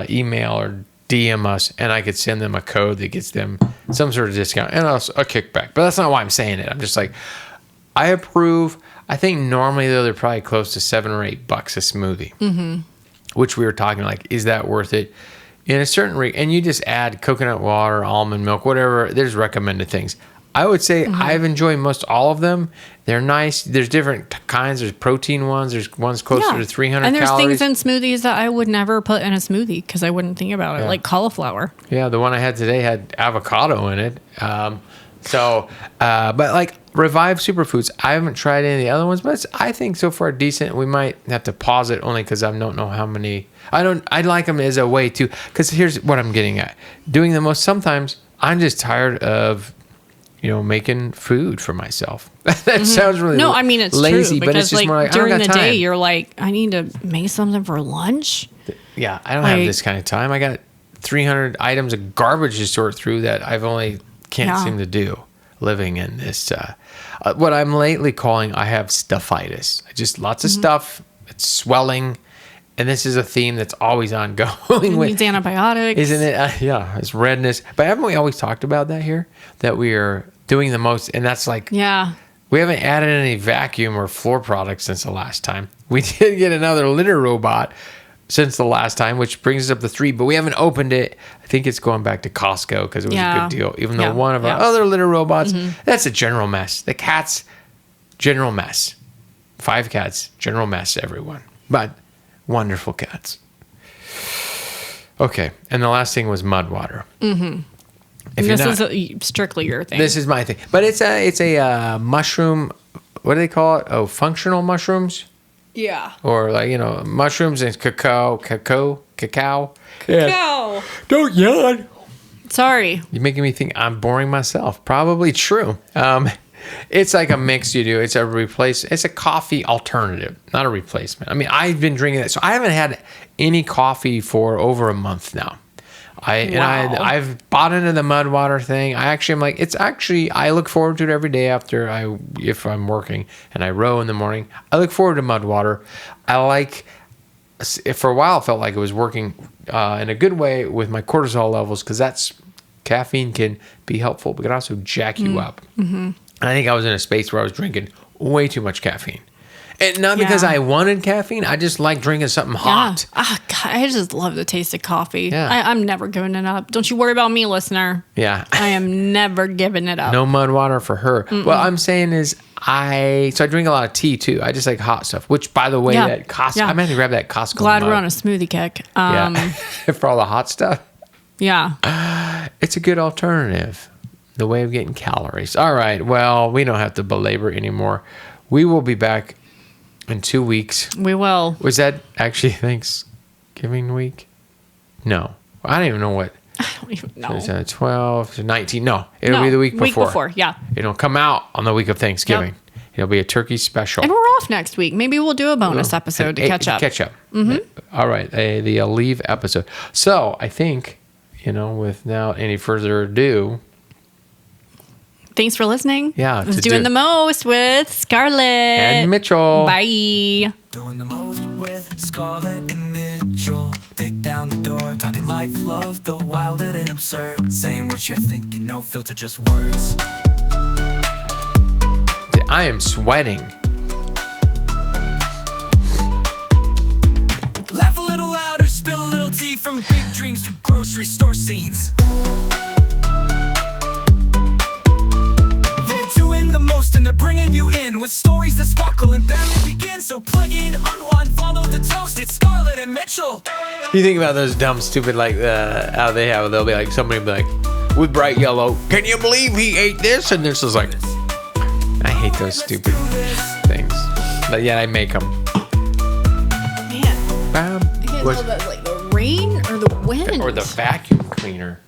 email or DM us, and I could send them a code that gets them some sort of discount and also a kickback. But that's not why I'm saying it. I'm just like, I approve. I think normally, though, they're probably close to $7 or $8 a smoothie, which we were talking like, is that worth it? In a certain and you just add coconut water, almond milk, whatever. There's recommended things. I would say I've enjoyed most all of them. They're nice. There's different kinds. There's protein ones. There's ones closer to 300 and there's calories. things in smoothies that I would never put in a smoothie because I wouldn't think about it, like cauliflower. Yeah, the one I had today had avocado in it. But like Revive Superfoods, I haven't tried any of the other ones, but I think so far decent. We might have to pause it only because I don't know how many. I like them as a way to, because here's what I'm getting at. Doing the most, sometimes I'm just tired of, making food for myself. That sounds really it's lazy, true, but it's just more like, during I don't the got time. day, you're like, I need to make something for lunch. Yeah, I don't have this kind of time. I got 300 items of garbage to sort through that I've only can't seem to do living in this. What I'm lately calling, I have stuffitis. Just lots of stuff. It's swelling. And this is a theme that's always ongoing. It needs antibiotics. Isn't it? It's redness. But haven't we always talked about that here? That we are doing the most. And that's like, we haven't added any vacuum or floor products since the last time. We did get another litter robot since the last time, which brings us up to 3. But we haven't opened it. I think it's going back to Costco because it was a good deal. Even though one of our other litter robots, that's a general mess. The cats, general mess. 5 cats, general mess, everyone. But wonderful cats. Okay, and the last thing was mud water. This is strictly your thing. This is my thing, but it's a mushroom. What do they call it? Oh, functional mushrooms. Yeah. Or mushrooms and cacao. Yeah. Don't yawn. Sorry. You're making me think I'm boring myself. Probably true. It's like a mix you do. It's a coffee alternative, not a replacement. I mean, I've been drinking it, so I haven't had any coffee for over a month now. I've bought into the mud water thing. I'm like, I look forward to it every day if I'm working and I row in the morning. I look forward to mud water. For a while, it felt like it was working in a good way with my cortisol levels, because caffeine can be helpful, but it can also jack you up. And I think I was in a space where I was drinking way too much caffeine. And not because I wanted caffeine. I just like drinking something hot. God, I just love the taste of coffee. Yeah. I'm never giving it up. Don't you worry about me, listener. Yeah. I am never giving it up. No mud water for her. What I'm saying is I drink a lot of tea too. I just like hot stuff, which, by the way, that Costco, I meant to grab that Costco Glad mug. we're on a smoothie kick. For all the hot stuff. Yeah. It's a good alternative. The way of getting calories. All right. Well, we don't have to belabor anymore. We will be back in 2 weeks. We will. Was that actually Thanksgiving week? No. I don't even know what. I don't even know. So 12, 19. No, it'll be the week before. Week before, yeah. It'll come out on the week of Thanksgiving. Yep. It'll be a turkey special. And we're off next week. Maybe we'll do a bonus episode to catch up. All right. The leave episode. So I think, without any further ado. Thanks for listening. Yeah. It's doing the most with Scarlet and Mitchell. Bye. Doing the most with Scarlet and Mitchell. Kick down the door, talking life, love, the wild and absurd. Saying what you're thinking, no filter, just words. I am sweating. Laugh a little louder, spill a little tea. From big dreams to grocery store scenes. They're doing the most and they're bringing you in with stories that sparkle and barely begin. So plug in, unwind, follow the toast. It's Scarlet and Mitchell. You think about those dumb, stupid, like, how they'll be like, somebody will be like, with bright yellow, can you believe he ate this? And this is like, I hate those stupid things. But yeah, I make them. Man, I can't tell if that's like the rain or the wind. Or the vacuum cleaner.